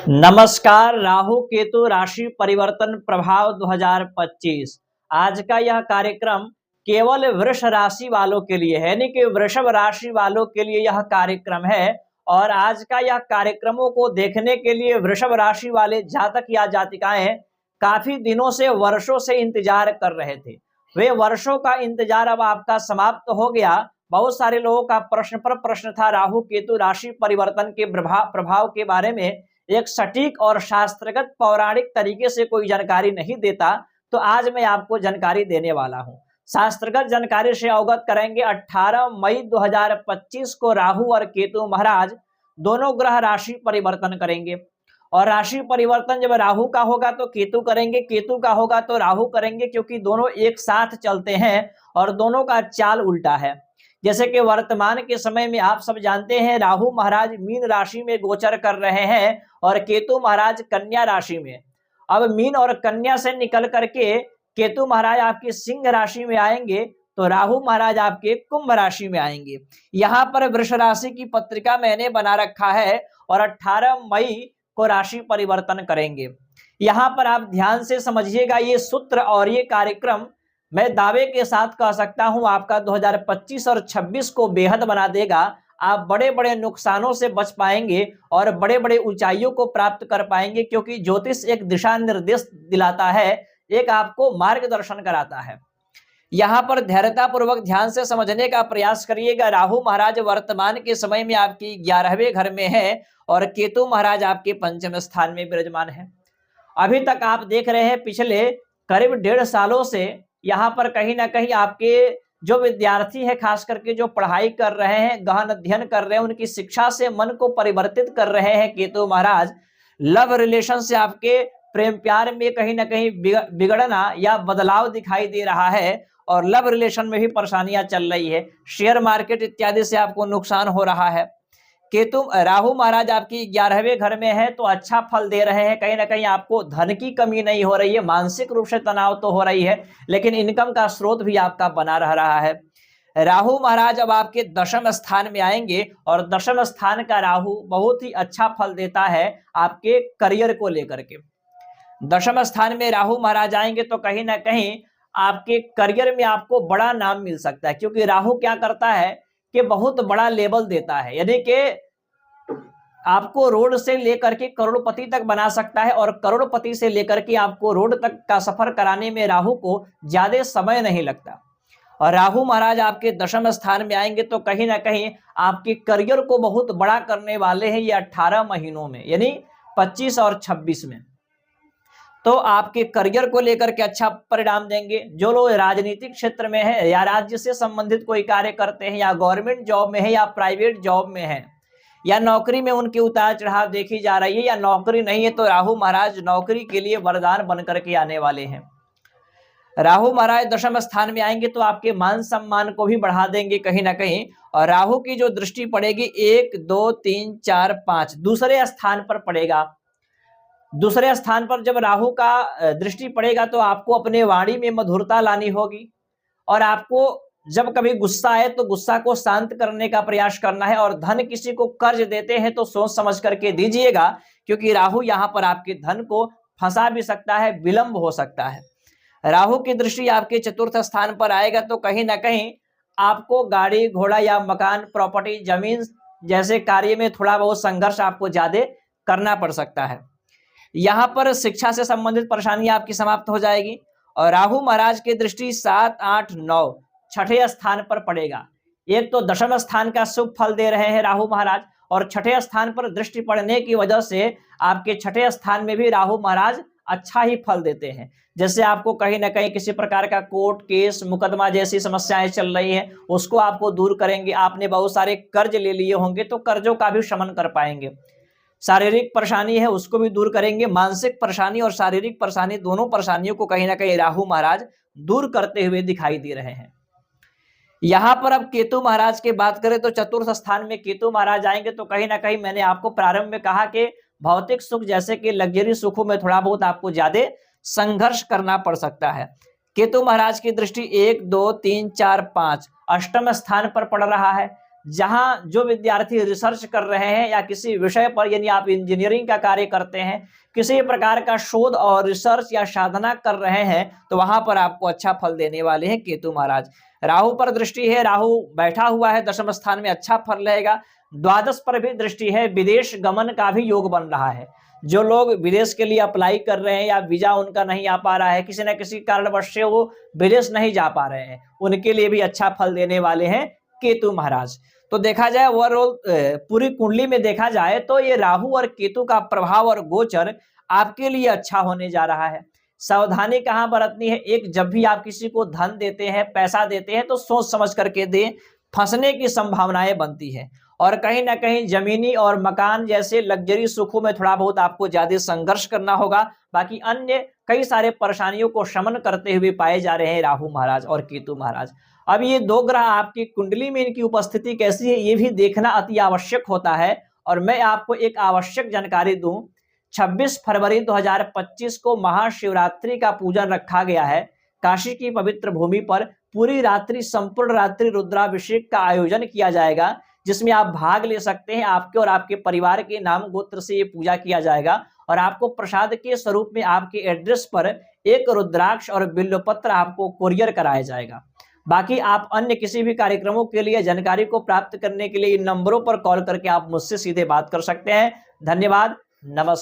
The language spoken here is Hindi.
नमस्कार। राहु केतु राशि परिवर्तन प्रभाव 2025। आज का यह कार्यक्रम केवल वृष राशि वालों के लिए है, यानी कि वृषभ राशि वालों के लिए यह कार्यक्रम है। और आज का यह कार्यक्रमों को देखने के लिए वृषभ राशि वाले जातक या जातिकाएं काफी दिनों से वर्षों से इंतजार कर रहे थे। वे वर्षों का इंतजार अब आपका समाप्त हो गया। बहुत सारे लोगों का प्रश्न पर प्रश्न था राहु केतु राशि परिवर्तन के प्रभाव के बारे में एक सटीक और शास्त्रगत पौराणिक तरीके से कोई जानकारी नहीं देता, तो आज मैं आपको जानकारी देने वाला हूं। शास्त्रगत जानकारी से अवगत करेंगे। 18 मई 2025 को राहु और केतु महाराज दोनों ग्रह राशि परिवर्तन करेंगे। और राशि परिवर्तन जब राहु का होगा तो केतु करेंगे, केतु का होगा तो राहु करेंगे, क्योंकि दोनों एक साथ चलते हैं और दोनों का चाल उल्टा है। जैसे कि वर्तमान के समय में आप सब जानते हैं राहु महाराज मीन राशि में गोचर कर रहे हैं और केतु महाराज कन्या राशि में। अब मीन और कन्या से निकल करके केतु महाराज आपकी सिंह राशि में आएंगे, तो राहु महाराज आपके कुंभ राशि में आएंगे। यहाँ पर वृष राशि की पत्रिका मैंने बना रखा है और 18 मई को राशि परिवर्तन करेंगे। यहाँ पर आप ध्यान से समझिएगा, ये सूत्र और ये कार्यक्रम मैं दावे के साथ कह सकता हूं आपका 2025 और 26 को बेहद बना देगा। आप बड़े बड़े नुकसानों से बच पाएंगे और बड़े बड़े ऊंचाइयों को प्राप्त कर पाएंगे, क्योंकि ज्योतिष एक दिशा निर्देश दिलाता है, एक आपको मार्गदर्शन कराता है। यहाँ पर धैर्यता पूर्वक ध्यान से समझने का प्रयास करिएगा। राहु महाराज वर्तमान के समय में आपकी 11वें घर में है और केतु महाराज आपके 5वें स्थान में विराजमान है। अभी तक आप देख रहे हैं पिछले करीब 1.5 सालों से यहाँ पर कहीं ना कहीं आपके जो विद्यार्थी है, खास करके जो पढ़ाई कर रहे हैं, गहन अध्ययन कर रहे हैं, उनकी शिक्षा से मन को परिवर्तित कर रहे हैं केतु महाराज। लव रिलेशन से आपके प्रेम प्यार में कहीं ना कहीं बिगड़ना या बदलाव दिखाई दे रहा है और लव रिलेशन में भी परेशानियां चल रही है। शेयर मार्केट इत्यादि से आपको नुकसान हो रहा है। केतु राहु महाराज आपकी 11वें घर में है तो अच्छा फल दे रहे हैं। कहीं ना कहीं आपको धन की कमी नहीं हो रही है, मानसिक रूप से तनाव तो हो रही है, लेकिन इनकम का स्रोत भी आपका बना रह रहा है। राहु महाराज अब आपके 10वें स्थान में आएंगे और 10वें स्थान का राहु बहुत ही अच्छा फल देता है आपके करियर को लेकर के। 10वें स्थान में राहु महाराज आएंगे तो कहीं ना कहीं आपके करियर में आपको बड़ा नाम मिल सकता है, क्योंकि राहु क्या करता है कि बहुत बड़ा लेवल देता है, यानी कि आपको रोड से लेकर के करोड़पति तक बना सकता है और करोड़पति से लेकर के आपको रोड तक का सफर कराने में राहु को ज्यादा समय नहीं लगता। और राहु महाराज आपके 10वें स्थान में आएंगे तो कहीं ना कहीं आपके करियर को बहुत बड़ा करने वाले हैं ये 18 महीनों में, यानी 25 और 26 में। तो आपके करियर को लेकर के अच्छा परिणाम देंगे। जो लोग राजनीतिक क्षेत्र में है या राज्य से संबंधित कोई कार्य करते हैं या गवर्नमेंट जॉब में है या प्राइवेट जॉब में है या नौकरी में उनकी उतार चढ़ाव देखी जा रही है या नौकरी नहीं है, तो राहु महाराज नौकरी के लिए वरदान बनकर के आने वाले हैं। राहु महाराज 10वें स्थान में आएंगे तो आपके मान सम्मान को भी बढ़ा देंगे कहीं ना कहीं। और राहु की जो दृष्टि पड़ेगी 1 2 3 4 5 दूसरे स्थान पर पड़ेगा। दूसरे स्थान पर जब राहु का दृष्टि पड़ेगा तो आपको अपने वाणी में मधुरता लानी होगी और आपको जब कभी गुस्सा आए तो गुस्सा को शांत करने का प्रयास करना है। और धन किसी को कर्ज देते हैं तो सोच समझ करके दीजिएगा, क्योंकि राहु यहाँ पर आपके धन को फंसा भी सकता है, विलंब हो सकता है। राहु की दृष्टि आपके 4th स्थान पर आएगा तो कहीं ना कहीं आपको गाड़ी घोड़ा या मकान प्रॉपर्टी जमीन जैसे कार्य में थोड़ा बहुत संघर्ष आपको ज्यादा करना पड़ सकता है। यहाँ पर शिक्षा से संबंधित परेशानियां आपकी समाप्त हो जाएगी। और राहु महाराज की दृष्टि 7 8 9 6ठे स्थान पर पड़ेगा। एक तो 10वें स्थान का शुभ फल दे रहे हैं राहु महाराज और 6ठे स्थान पर दृष्टि पड़ने की वजह से आपके 6ठे स्थान में भी राहु महाराज अच्छा ही फल देते हैं। जैसे आपको कहीं ना कहीं किसी प्रकार का कोर्ट केस मुकदमा जैसी समस्याएं चल रही हैं, उसको आपको दूर करेंगे। आपने बहुत सारे कर्ज ले लिए होंगे तो कर्जों का भी शमन कर पाएंगे। शारीरिक परेशानी है उसको भी दूर करेंगे। मानसिक परेशानी और शारीरिक परेशानी दोनों परेशानियों को कहीं ना कहीं राहु महाराज दूर करते हुए दिखाई दे रहे हैं। यहाँ पर अब केतु महाराज की बात करें तो 4th स्थान में केतु महाराज आएंगे तो कहीं ना कहीं मैंने आपको प्रारंभ में कहा कि भौतिक सुख जैसे कि लग्जरी सुखों में थोड़ा बहुत आपको ज्यादा संघर्ष करना पड़ सकता है। केतु महाराज की दृष्टि 1 2 3 4 5 अष्टम स्थान पर पड़ रहा है। जहां जो विद्यार्थी रिसर्च कर रहे हैं या किसी विषय पर, यानी आप इंजीनियरिंग का कार्य करते हैं, किसी प्रकार का शोध और रिसर्च या साधना कर रहे हैं, तो वहां पर आपको अच्छा फल देने वाले हैं केतु महाराज। राहु पर दृष्टि है, राहु बैठा हुआ है दशम स्थान में, अच्छा फल रहेगा। द्वादश पर भी दृष्टि है, विदेश गमन का भी योग बन रहा है। जो लोग विदेश के लिए अप्लाई कर रहे हैं या वीजा उनका नहीं आ पा रहा है, किसी न किसी कारणवश से वो विदेश नहीं जा पा रहे हैं, उनके लिए भी अच्छा फल देने वाले हैं केतु महाराज। तो देखा जाए ओवरऑल पूरी कुंडली में देखा जाए तो ये राहु और केतु का प्रभाव और गोचर आपके लिए अच्छा होने जा रहा है। सावधानी कहाँ बरतनी है, एक जब भी आप किसी को धन देते हैं, पैसा देते हैं, तो सोच समझ करके दें, फंसने की संभावनाएं बनती है। और कहीं ना कहीं जमीनी और मकान जैसे लग्जरी सुखों में थोड़ा बहुत आपको ज्यादा संघर्ष करना होगा। बाकी अन्य कई सारे परेशानियों को शमन करते हुए पाए जा रहे हैं राहु महाराज और केतु महाराज। अब ये दो ग्रह आपकी कुंडली में इनकी उपस्थिति कैसी है, ये भी देखना अति आवश्यक होता है। और मैं आपको एक आवश्यक जानकारी दूं, 26 फरवरी 2025 को महाशिवरात्रि का पूजन रखा गया है। काशी की पवित्र भूमि पर पूरी रात्रि, संपूर्ण रात्रि रुद्राभिषेक का आयोजन किया जाएगा, जिसमें आप भाग ले सकते हैं। आपके और आपके परिवार के नाम गोत्र से ये पूजा किया जाएगा और आपको प्रसाद के स्वरूप में आपके एड्रेस पर एक रुद्राक्ष और बिल्वपत्र आपको कोरियर कराया जाएगा। बाकी आप अन्य किसी भी कार्यक्रमों के लिए जानकारी को प्राप्त करने के लिए इन नंबरों पर कॉल करके आप मुझसे सीधे बात कर सकते हैं। धन्यवाद, नमस्कार।